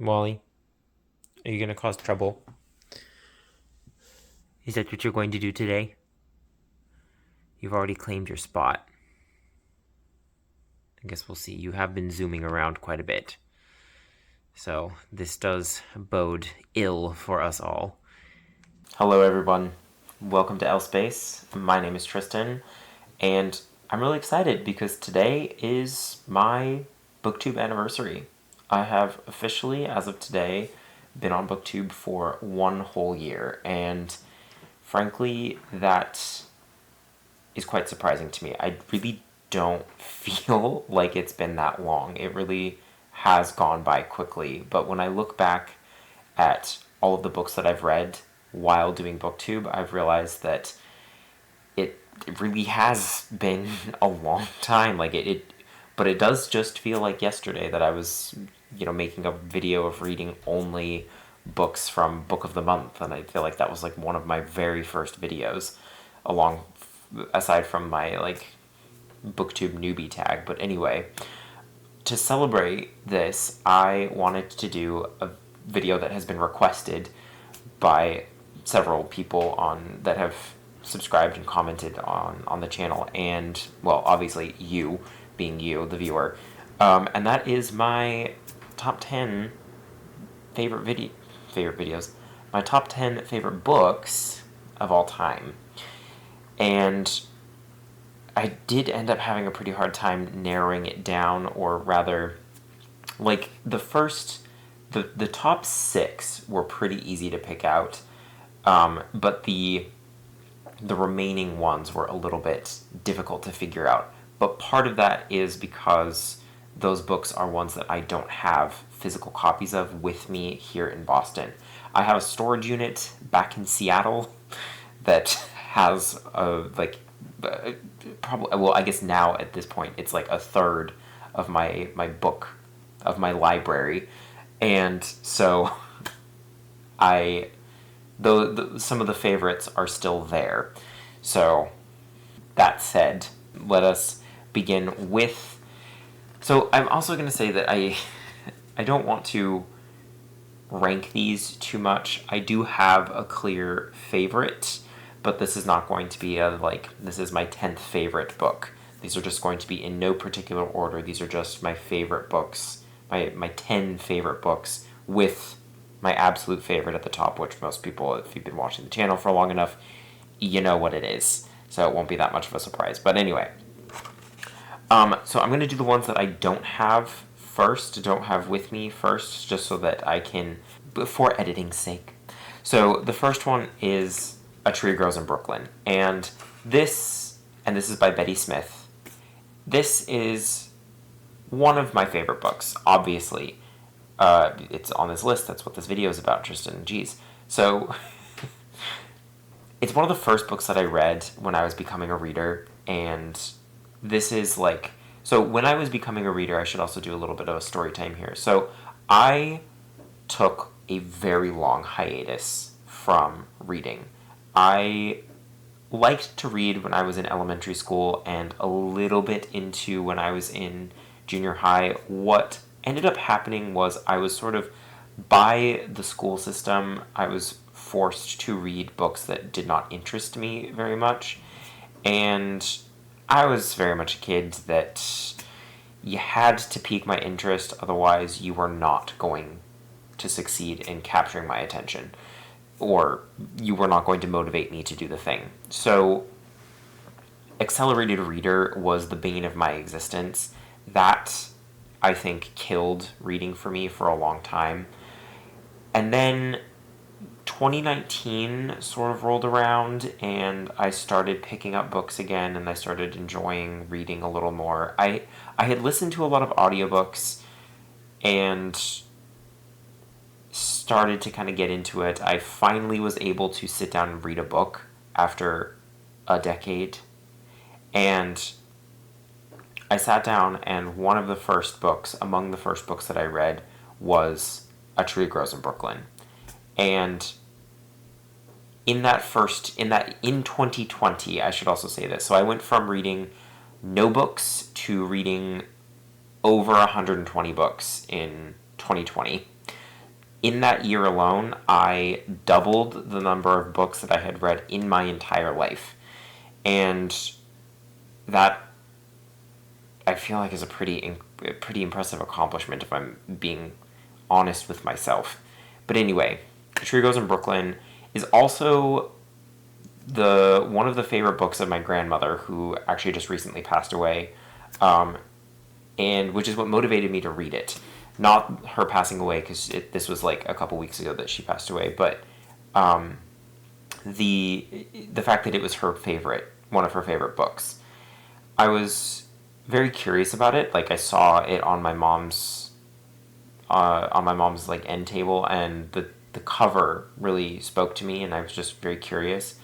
Wally, are you going to cause trouble? Is that what you're going to do today? You've already claimed your spot. I guess we'll see. You have been zooming around quite a bit. So this does bode ill for us all. Hello, everyone. Welcome to L Space. My name is Tristan, and I'm really excited because today is my BookTube anniversary. I have officially, as of today, been on BookTube for 1 whole year, and frankly, that is quite surprising to me. I really don't feel like it's been that long. It really has gone by quickly, but when I look back at all of the books that I've read while doing BookTube, I've realized that it really has been a long time. But it does just feel like yesterday that I was, making a video of reading only books from Book of the Month, and I feel like that was like one of my very first videos, aside from my BookTube newbie tag. But anyway, to celebrate this, I wanted to do a video that has been requested by several people that have subscribed and commented on the channel, and well, obviously you, being you, the viewer, and that is my top 10 favorite videos, my top 10 favorite books of all time. And I did end up having a pretty hard time narrowing it down, or rather, like the top 6 were pretty easy to pick out, but the remaining ones were a little bit difficult to figure out. But part of that is because those books are ones that I don't have physical copies of with me here in Boston. I have a storage unit back in Seattle that has probably, well, I guess now at this point it's like a third of my library, and so I some of the favorites are still there. So that said, let us begin with. So I'm also going to say that I don't want to rank these too much. I do have a clear favorite, but this is not going to be this is my 10th favorite book. These are just going to be in no particular order. These are just my favorite books, my 10 favorite books, with my absolute favorite at the top, which most people, if you've been watching the channel for long enough, you know what it is. So it won't be that much of a surprise. But anyway, so I'm going to do the ones that I don't have with me first, just so that I can, for editing's sake. So the first one is A Tree Grows in Brooklyn. And this is by Betty Smith. This is one of my favorite books, obviously. It's on this list. That's what this video is about, Tristan. Jeez. So, it's one of the first books that I read when I was becoming a reader, and this is so when I was becoming a reader, I should also do a little bit of a story time here. So, I took a very long hiatus from reading. I liked to read when I was in elementary school and a little bit into when I was in junior high. What ended up happening was I was sort of, by the school system, I was forced to read books that did not interest me very much. And I was very much a kid that you had to pique my interest, otherwise you were not going to succeed in capturing my attention, or you were not going to motivate me to do the thing. So accelerated reader was the bane of my existence. That, I think, killed reading for me for a long time. And then 2019 sort of rolled around, and I started picking up books again, and I started enjoying reading a little more. I had listened to a lot of audiobooks and started to kind of get into it. I finally was able to sit down and read a book after a decade, and I sat down, and one of the first books, among the first books that I read, was A Tree Grows in Brooklyn. And in 2020, I should also say this. So I went from reading no books to reading over 120 books in 2020. in that year alone, I doubled the number of books that I had read in my entire life. And that, I feel like, is a pretty impressive accomplishment if I'm being honest with myself. But anyway, A Tree Grows in Brooklyn is also the one of the favorite books of my grandmother, who actually just recently passed away, and which is what motivated me to read it. Not her passing away, because this was like a couple weeks ago that she passed away, but the fact that it was one of her favorite books. I was very curious about it. Like, I saw it on my mom's like end table, and the cover really spoke to me, and I was just very curious.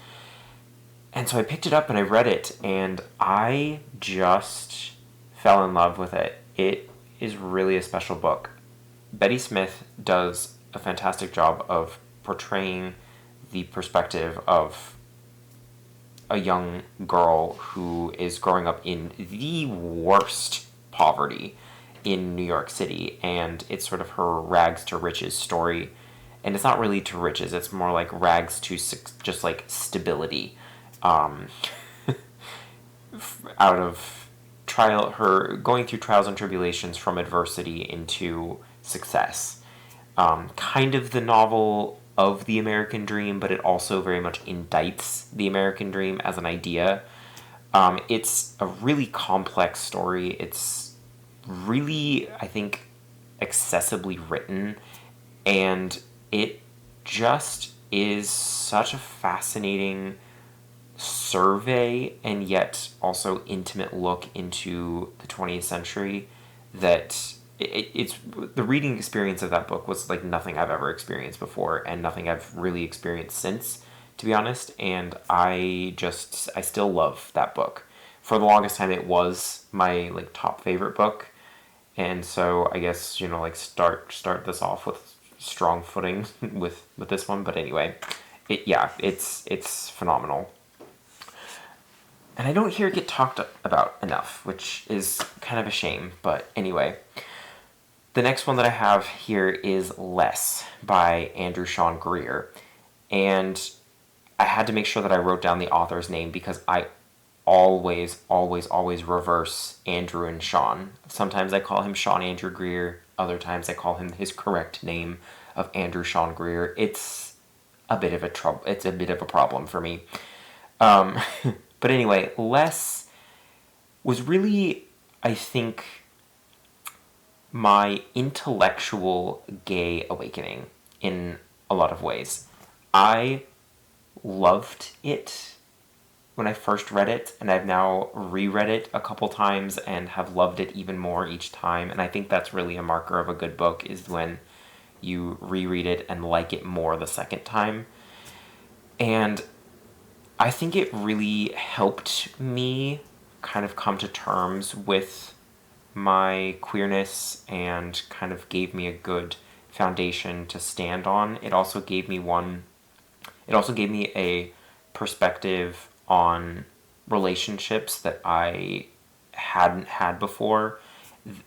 And so I picked it up and I read it, and I just fell in love with it. It is really a special book. Betty Smith does a fantastic job of portraying the perspective of a young girl who is growing up in the worst poverty in New York City, and it's sort of her rags to riches story. And it's not really to riches, it's more like rags to just like stability. Out of her going through trials and tribulations from adversity into success. Kind of the novel of the American dream, but it also very much indicts the American dream as an idea. It's a really complex story. It's really, I think, accessibly written, and it just is such a fascinating survey and yet also intimate look into the 20th century that it's the reading experience of that book was like nothing I've ever experienced before, and nothing I've really experienced since, to be honest. And I still love that book. For the longest time, it was my like top favorite book, and so I guess, like, start this off with strong footing with this one. But anyway, it's phenomenal. And I don't hear it get talked about enough, which is kind of a shame. But anyway, the next one that I have here is Less by Andrew Sean Greer. And I had to make sure that I wrote down the author's name, because I always, always, always reverse Andrew and Sean. Sometimes I call him Sean Andrew Greer. Other times I call him his correct name of Andrew Sean Greer. It's a bit of a problem for me. But anyway, Less was really, I think, my intellectual gay awakening in a lot of ways. I loved it when I first read it, and I've now reread it a couple times and have loved it even more each time. And I think that's really a marker of a good book, is when you reread it and like it more the second time. And I think it really helped me kind of come to terms with my queerness and kind of gave me a good foundation to stand on. It also gave me a perspective on relationships that I hadn't had before,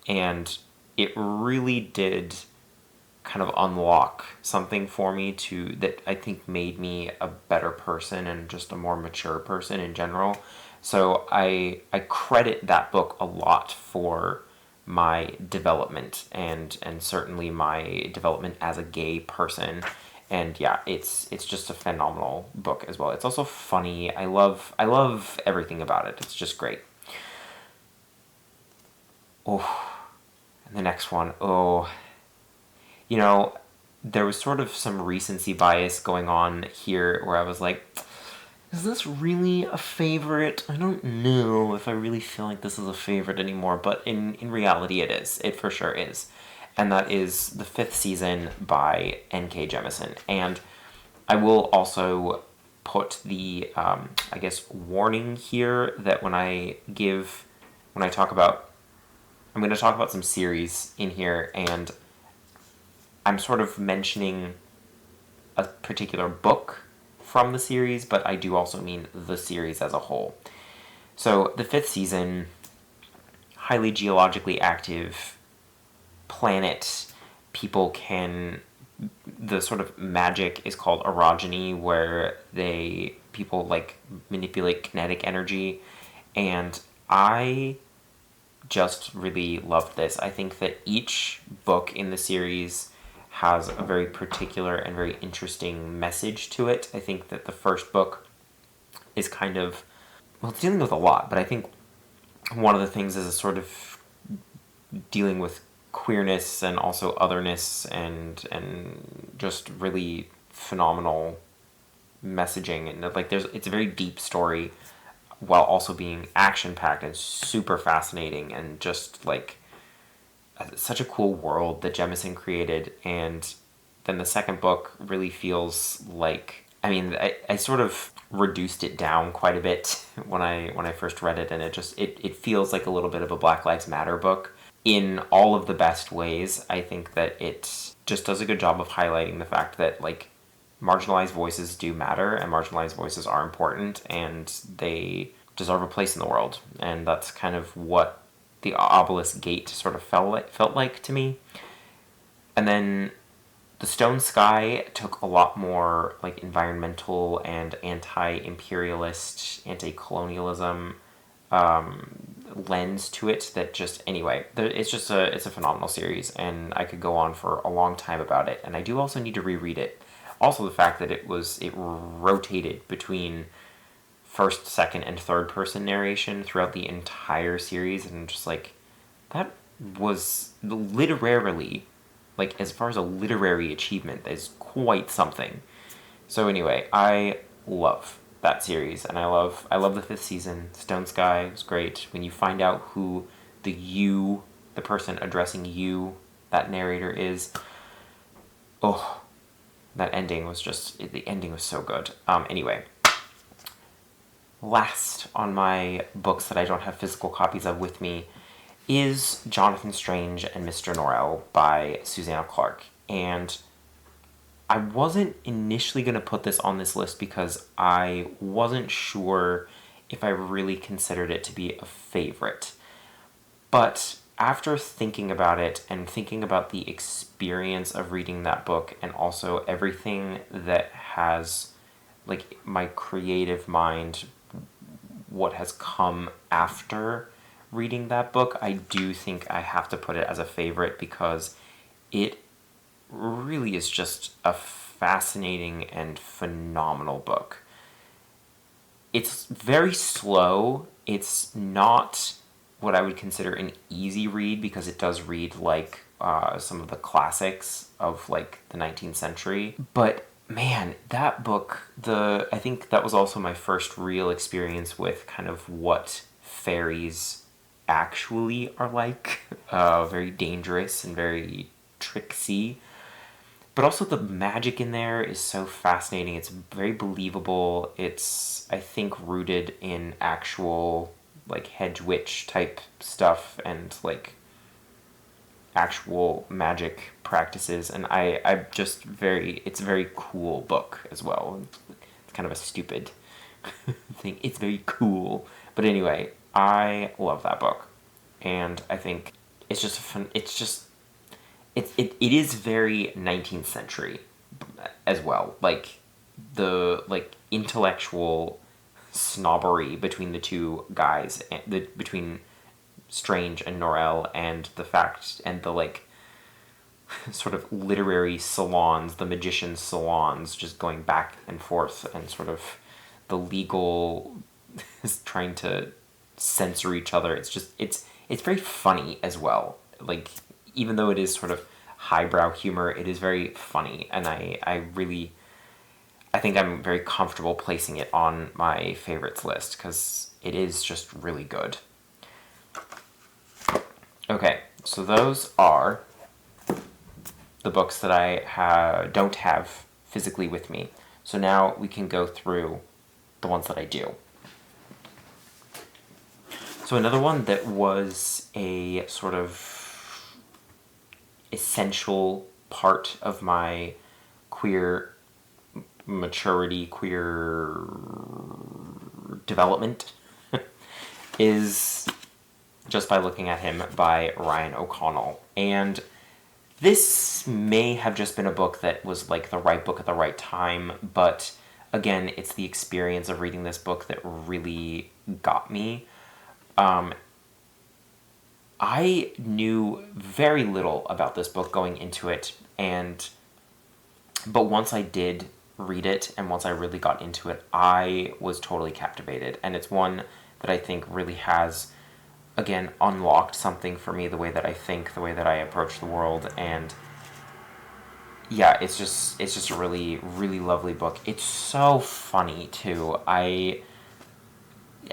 and it really did kind of unlock something for me that I think made me a better person and just a more mature person in general. So I credit that book a lot for my development and certainly my development as a gay person. And yeah, it's just a phenomenal book as well. It's also funny. I love everything about it. It's just great. Oh, and the next one. Oh, there was sort of some recency bias going on here, where I was like, is this really a favorite? I don't know if I really feel like this is a favorite anymore, but in reality it is. It for sure is. And that is The Fifth Season by N.K. Jemisin. And I will also put the, I guess, warning here that I'm going to talk about some series in here, and I'm sort of mentioning a particular book from the series, but I do also mean the series as a whole. So, The Fifth Season, highly geologically active planet. People can the sort of magic is called orogeny, where people like manipulate kinetic energy, and I just really loved this. I think that each book in the series has a very particular and very interesting message to it. I think that the first book is kind of, well, it's dealing with a lot, but I think one of the things is a sort of dealing with queerness and also otherness and just really phenomenal messaging, and like it's a very deep story while also being action packed and super fascinating, and just like such a cool world that Jemison created. And then the second book really feels like, I mean, I sort of reduced it down quite a bit when I first read it, and it feels like a little bit of a Black Lives Matter book in all of the best ways. I think that it just does a good job of highlighting the fact that like marginalized voices do matter, and marginalized voices are important, and they deserve a place in the world. And that's kind of what the Obelisk Gate sort of felt like to me. And then the Stone Sky took a lot more like environmental and anti-imperialist, anti-colonialism lens to it. That just, anyway, it's a phenomenal series, and I could go on for a long time about it. And I do also need to reread it. Also, the fact that it rotated between first, second, and third person narration throughout the entire series, and just like that was literarily, like, as far as a literary achievement, is quite something. So anyway, I love that series, and I love the fifth season. Stone Sky was great. When you find out who the person addressing you, that narrator is, oh, the ending was so good. Anyway, last on my books that I don't have physical copies of with me is Jonathan Strange and Mr. Norrell by Susanna Clarke. And I wasn't initially going to put this on this list because I wasn't sure if I really considered it to be a favorite. But after thinking about it and thinking about the experience of reading that book, and also everything that has, like, my creative mind, what has come after reading that book, I do think I have to put it as a favorite, because it really is just a fascinating and phenomenal book. It's very slow. It's not what I would consider an easy read, because it does read like some of the classics of like the 19th century. But man, that book, I think that was also my first real experience with kind of what fairies actually are like. Very dangerous and very tricksy. But also the magic in there is so fascinating. It's very believable. It's, I think, rooted in actual like hedge witch type stuff and like actual magic practices, and I just it's a very cool book as well. It's kind of a stupid thing. It's very cool, but anyway, I love that book, and I think it's just it is very 19th century as well, like the like intellectual snobbery between the two guys, between Strange and Norrell, and the fact and the like sort of literary salons, the magician's salons, just going back and forth, and sort of the legal trying to censor each other. It's just it's very funny as well. Like, even though it is sort of highbrow humor, it is very funny, and I think I'm very comfortable placing it on my favorites list, because it is just really good. Okay, so those are the books that I don't have physically with me. So now we can go through the ones that I do. So another one that was a sort of essential part of my queer maturity, queer development is Just by Looking at Him by Ryan O'Connell. And This may have just been a book that was like the right book at the right time, but again, it's the experience of reading this book that really got me. I knew very little about this book going into it, but once I did read it and once I really got into it, I was totally captivated. And it's one that I think really has, again, unlocked something for me, the way that I think, the way that I approach the world. And yeah, it's just a really, really lovely book. It's so funny too. I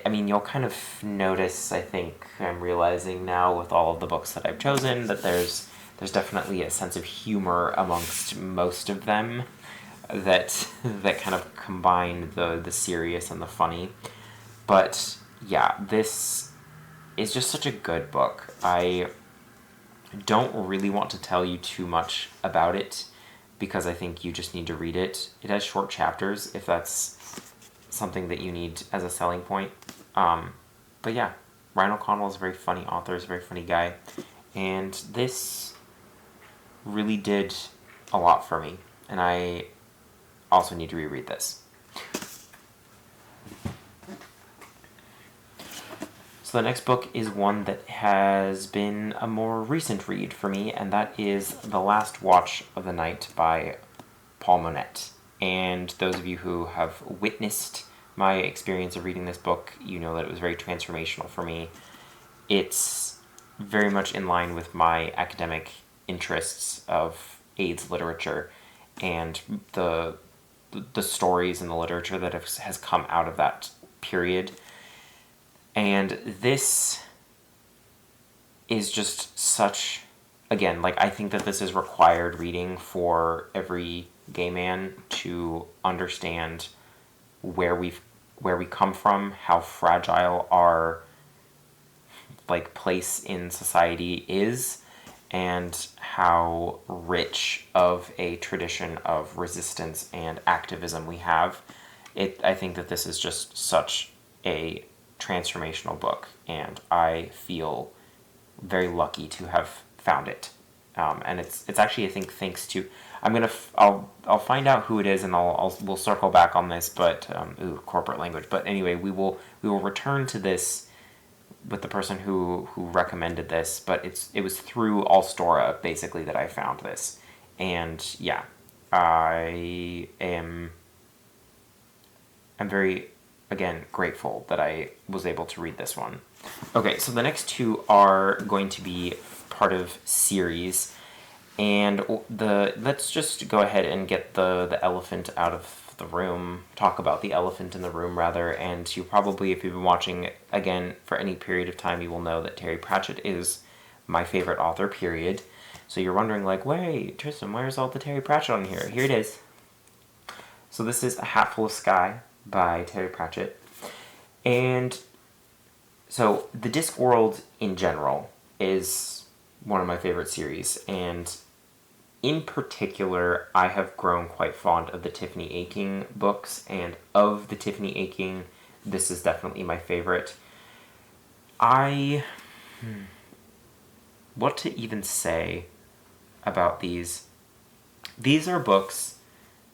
mean, you'll kind of notice, I think I'm realizing now with all of the books that I've chosen, that there's definitely a sense of humor amongst most of them that that kind of combine the serious and the funny. But yeah, this is just such a good book. I don't really want to tell you too much about it because I think you just need to read it. It has short chapters if that's something that you need as a selling point. But yeah, Ryan O'Connell is a very funny author, is a very funny guy, and this really did a lot for me, and I also need to reread this. So the next book is one that has been a more recent read for me, and that is The Last Watch of the Night by Paul Monette. And those of you who have witnessed my experience of reading this book, you know that it was very transformational for me. It's very much in line with my academic interests of AIDS literature and the stories and the literature that has come out of that period. And this is just such, again, like, I think that this is required reading for every gay man to understand where we come from, how fragile our like place in society is, and how rich of a tradition of resistance and activism we have. I think that this is just such a transformational book, and I feel very lucky to have found it. And it's actually, I think, thanks to I'll find out who it is, and we'll circle back on this. But corporate language. But anyway, we will return to this with the person who recommended this. But it was through Allstora basically that I found this, and yeah, I'm very, again, grateful that I was able to read this one. Okay, so the next two are going to be part of series, and let's just go ahead and get the elephant out of the room, talk about the elephant in the room, rather, and you probably, if you've been watching, again, for any period of time, you will know that Terry Pratchett is my favorite author, period. So you're wondering, like, wait, Tristan, where's all the Terry Pratchett on here? Here it is. So this is A Hatful of Sky by Terry Pratchett. And so the Discworld in general is one of my favorite series, and in particular, I have grown quite fond of the Tiffany Aching books, and of the Tiffany Aching, this is definitely my favorite. What to even say about these? These are books,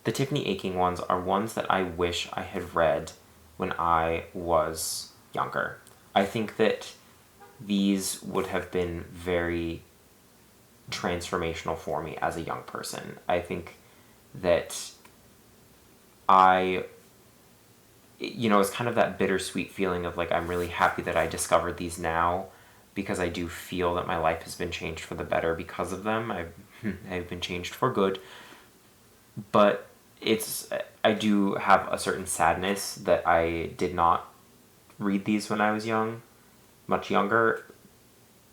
the Tiffany Aching ones are ones that I wish I had read when I was younger. I think that these would have been very transformational for me as a young person. I think that it's kind of that bittersweet feeling of, like, I'm really happy that I discovered these now, because I do feel that my life has been changed for the better because of them. I've been changed for good. But I do have a certain sadness that I did not read these when I was much younger,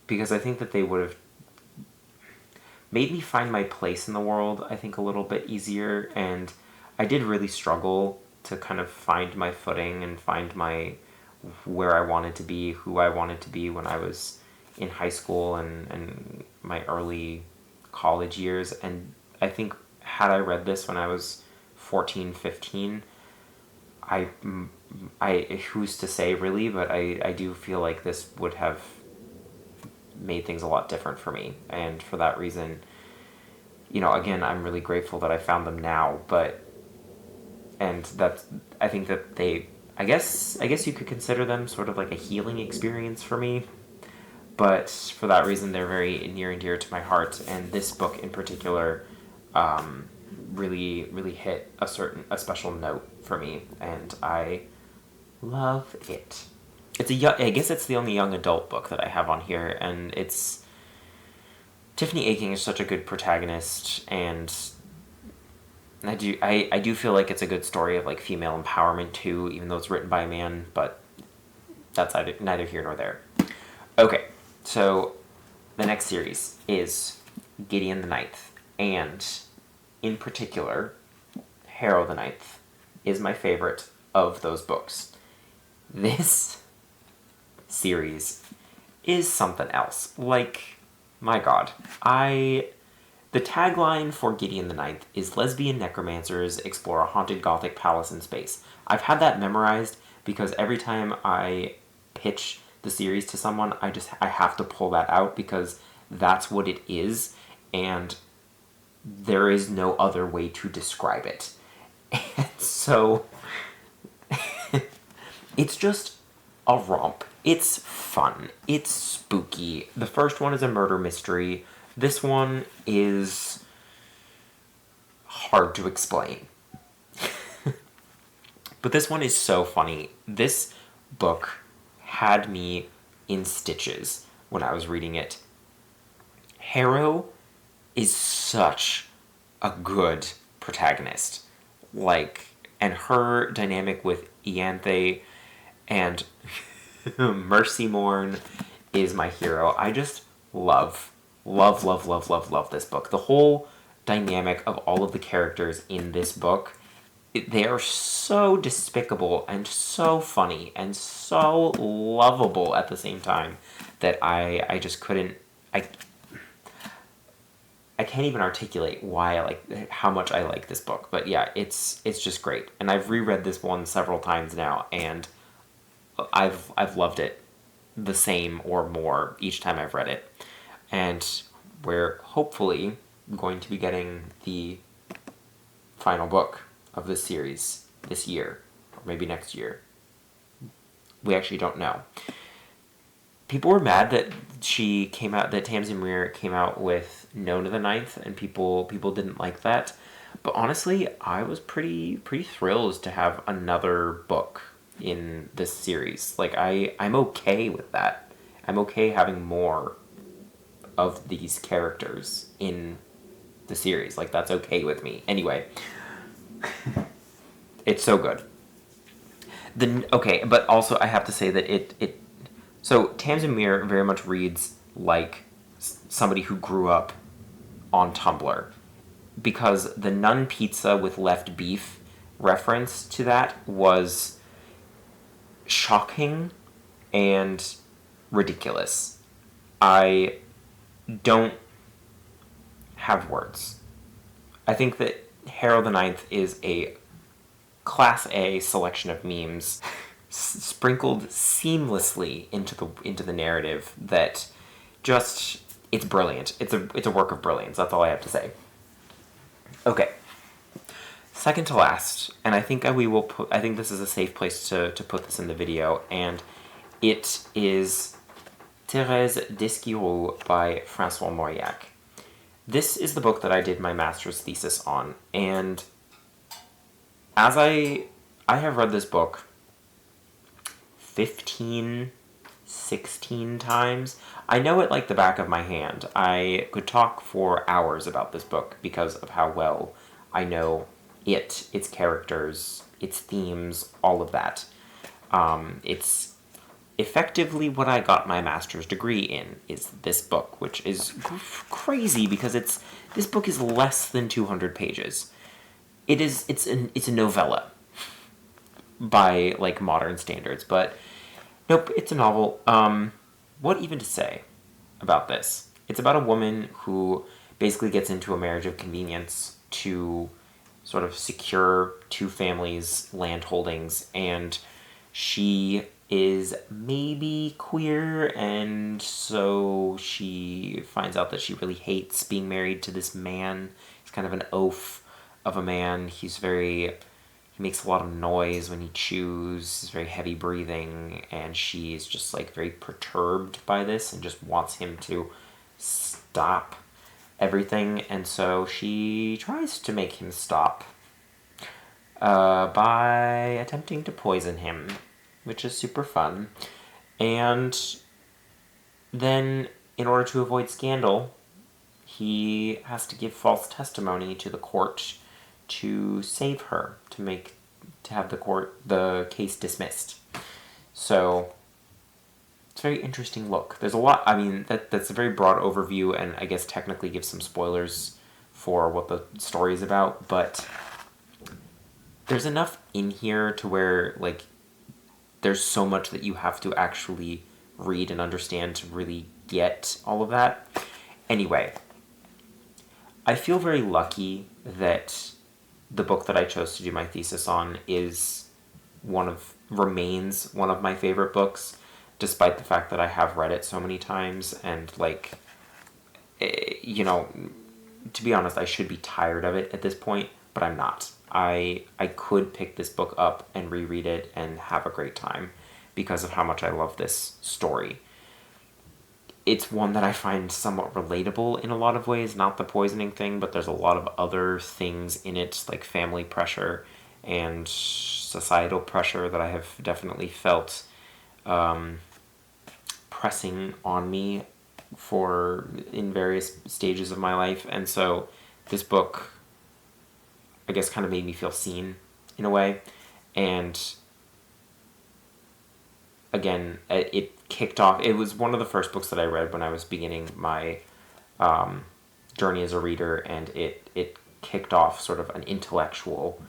because I think that they would have made me find my place in the world, I think, a little bit easier. And I did really struggle to kind of find my footing and find where I wanted to be, who I wanted to be when I was in high school and my early college years. And I think had I read this when I was 14, 15, I who's to say, really, but I do feel like this would have made things a lot different for me. And for that reason, again, I'm really grateful that I found them now, and that's, I think that I guess you could consider them sort of like a healing experience for me, but for that reason, they're very near and dear to my heart, and this book in particular, really, really hit a special note for me, and I love it. I guess it's the only young adult book that I have on here, and it's Tiffany Aching is such a good protagonist, and I do feel like it's a good story of like female empowerment too, even though it's written by a man, but that's neither here nor there. Okay, so the next series is Gideon the Ninth, and in particular, Harrow the Ninth is my favorite of those books. This series is something else. Like, my god. The tagline for Gideon the Ninth is lesbian necromancers explore a haunted gothic palace in space. I've had that memorized because every time I pitch the series to someone, I have to pull that out because that's what it is, and there is no other way to describe it. And so it's just a romp. It's fun. It's spooky. The first one is a murder mystery. This one is hard to explain. But this one is so funny. This book had me in stitches when I was reading it. Harrow is such a good protagonist. And her dynamic with Ianthe and Mercy Morn is my hero. I just love this book. The whole dynamic of all of the characters in this book, they are so despicable and so funny and so lovable at the same time that I just couldn't. I can't even articulate how much I like this book. But yeah, it's just great. And I've reread this one several times now, and I've loved it the same or more each time I've read it. And we're hopefully going to be getting the final book of this series this year, or maybe next year. We actually don't know. People were mad that Tamsyn Muir came out with Nona the Ninth, and people didn't like that. But honestly, I was pretty thrilled to have another book in this series. I'm okay with that. I'm okay having more of these characters in the series. That's okay with me. Anyway, it's so good. But also I have to say that so Tamsyn Muir very much reads like somebody who grew up on Tumblr, because the nun pizza with left beef reference to that was shocking and ridiculous. I don't have words. I think that Harrow the Ninth is a Class A selection of memes sprinkled seamlessly into the narrative that just, it's brilliant. It's a work of brilliance. That's all I have to say. Okay. Second to last, and I think I think this is a safe place to put this in the video, and it is Thérèse d'Esquirol by François Mauriac. This is the book that I did my master's thesis on, and as I have read this book 15, 16 times. I know it like the back of my hand. I could talk for hours about this book because of how well I know its characters, its themes, all of that. It's effectively what I got my master's degree in, is this book, which is crazy because this book is less than 200 pages. It's a novella by modern standards, but nope, it's a novel. What even to say about this? It's about a woman who basically gets into a marriage of convenience to sort of secure two families' land holdings, and she is maybe queer, and so she finds out that she really hates being married to this man. He's kind of an oaf of a man. He makes a lot of noise when he chews. He's very heavy breathing, and she's just like very perturbed by this and just wants him to stop everything. And so she tries to make him stop by attempting to poison him, which is super fun. And then, in order to avoid scandal, he has to give false testimony to the court to save her, to have the case dismissed. So it's a very interesting look. There's a lot. I mean, that's a very broad overview, and I guess technically gives some spoilers for what the story is about, but there's enough in here to where, like, there's so much that you have to actually read and understand to really get all of that. Anyway, I feel very lucky that the book that I chose to do my thesis on remains one of my favorite books, despite the fact that I have read it so many times, and, like, to be honest, I should be tired of it at this point, but I'm not. I could pick this book up and reread it and have a great time because of how much I love this story. It's one that I find somewhat relatable in a lot of ways, not the poisoning thing, but there's a lot of other things in it, like family pressure and societal pressure that I have definitely felt pressing on me in various stages of my life. And so this book, I guess, kind of made me feel seen in a way. And again, it kicked off. It was one of the first books that I read when I was beginning my journey as a reader, and it kicked off sort of an intellectual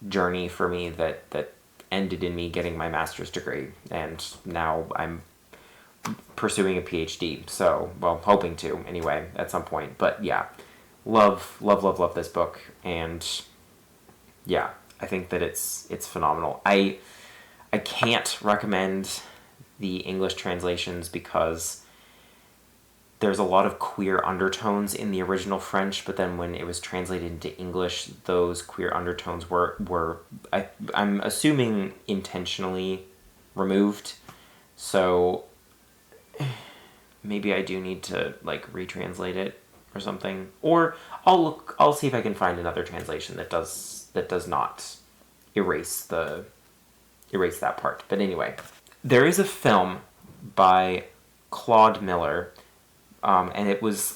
journey for me that ended in me getting my master's degree, and now I'm pursuing a PhD. So, well, hoping to anyway at some point. But yeah, love this book, and yeah, I think that it's phenomenal. I can't recommend the English translations because there's a lot of queer undertones in the original French, but then when it was translated into English, those queer undertones were I'm assuming intentionally removed. So maybe I do need to, like, retranslate it or something, or I'll see if I can find another translation that does not erase that part. But anyway, there is a film by Claude Miller, and it was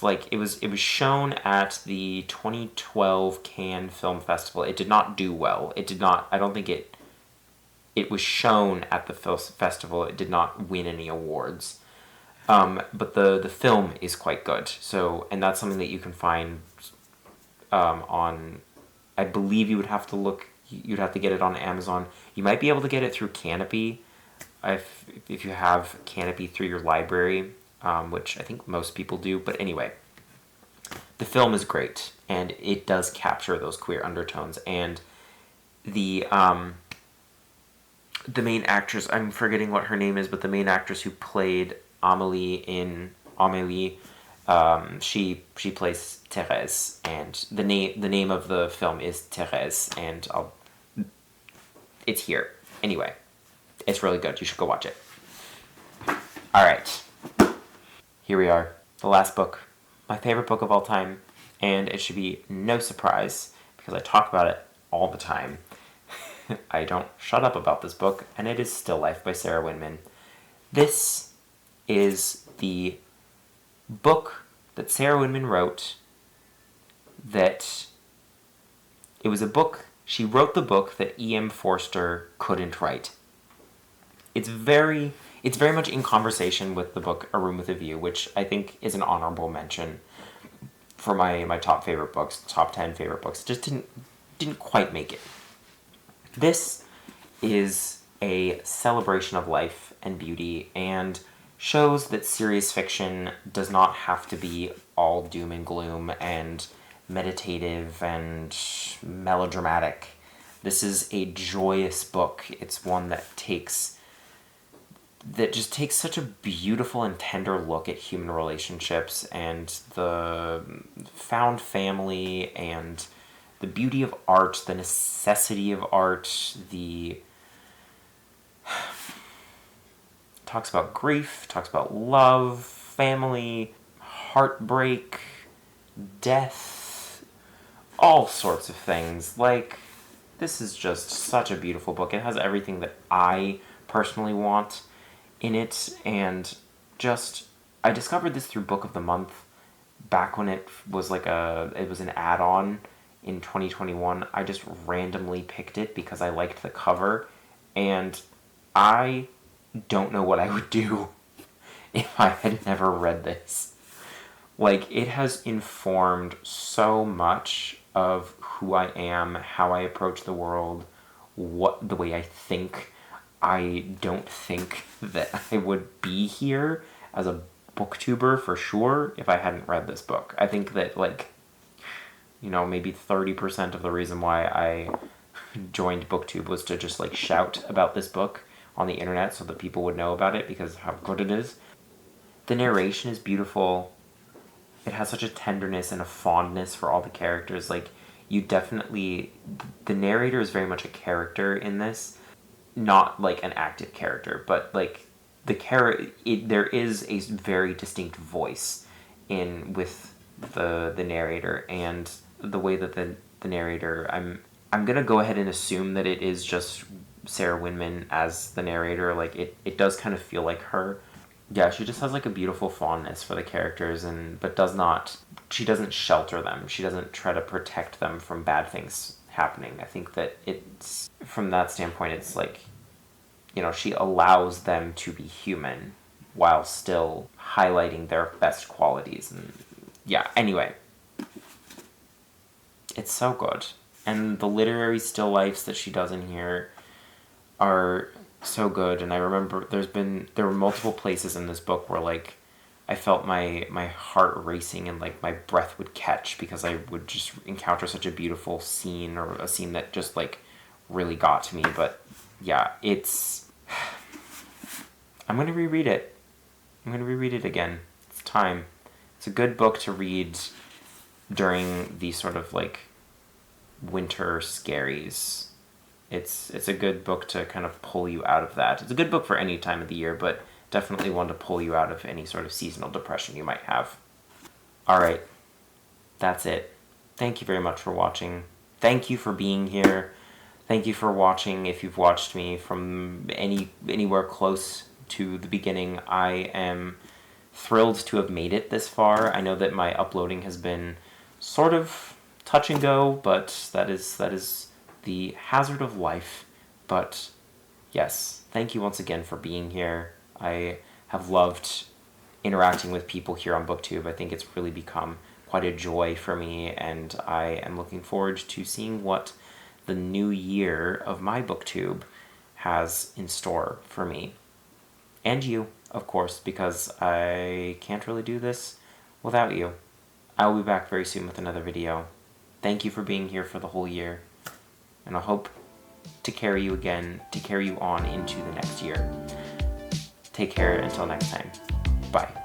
shown at the 2012 Cannes Film Festival. It did not do well. I don't think it was shown at the festival. It did not win any awards. But the film is quite good. So, and that's something that you can find on, I believe you'd have to get it on Amazon. You might be able to get it through Canopy, if you have Canopy through your library, which I think most people do. But anyway, the film is great, and it does capture those queer undertones. And the main actress, I'm forgetting what her name is, but the main actress who played Amélie in Amélie, she plays Thérèse, and the name of the film is Thérèse, and it's here. Anyway, it's really good. You should go watch it. All right. Here we are. The last book. My favorite book of all time, and it should be no surprise because I talk about it all the time. I don't shut up about this book, and it is Still Life by Sarah Winman. This is the book that Sarah Winman wrote that it was a book, she wrote the book that E.M. Forster couldn't write. It's very much in conversation with the book A Room with a View, which I think is an honorable mention for my top favorite books, top 10 favorite books. Just didn't quite make it. This is a celebration of life and beauty, and shows that serious fiction does not have to be all doom and gloom and meditative and melodramatic. This is a joyous book. It's one that takes that just takes such a beautiful and tender look at human relationships and the found family and the beauty of art, the necessity of art, the talks about grief, talks about love, family, heartbreak, death, all sorts of things. Like, this is just such a beautiful book. It has everything that I personally want in it, and just, I discovered this through Book of the Month back when it was it was an add-on in 2021. I just randomly picked it because I liked the cover, and I don't know what I would do if I had never read this. Like, it has informed so much of who I am, how I approach the world, the way I think. I don't think that I would be here as a booktuber for sure if I hadn't read this book. I think that, like, maybe 30% of the reason why I joined BookTube was to just, like, shout about this book on the internet so that people would know about it because of how good it is. The narration is beautiful. It has such a tenderness and a fondness for all the characters. Like, the narrator is very much a character in this, not like an active character, but like there is a very distinct voice with the narrator, and the way that the narrator, I'm gonna go ahead and assume that it is just Sarah Winman as the narrator. Like, it does kind of feel like her. Yeah, she just has like a beautiful fondness for the characters, but she doesn't shelter them. She doesn't try to protect them from bad things happening. I think that it's, from that standpoint, it's like, she allows them to be human while still highlighting their best qualities. And yeah, anyway, it's so good. And the literary still lifes that she does in here are so good. And I remember there were multiple places in this book where, like, I felt my heart racing and, like, my breath would catch because I would just encounter such a beautiful scene, or a scene that just, like, really got to me. But yeah, I'm going to reread it. I'm going to reread it again. It's time. It's a good book to read during the sort of, like, winter scaries. It's a good book to kind of pull you out of that. It's a good book for any time of the year, but definitely one to pull you out of any sort of seasonal depression you might have. All right. That's it. Thank you very much for watching. Thank you for being here. Thank you for watching. If you've watched me from anywhere close to the beginning, I am thrilled to have made it this far. I know that my uploading has been sort of touch and go, but that is the hazard of life. But yes, thank you once again for being here. I have loved interacting with people here on BookTube. I think it's really become quite a joy for me, and I am looking forward to seeing what the new year of my BookTube has in store for me. And you, of course, because I can't really do this without you. I will be back very soon with another video. Thank you for being here for the whole year, and I hope to carry you on into the next year. Take care until next time. Bye.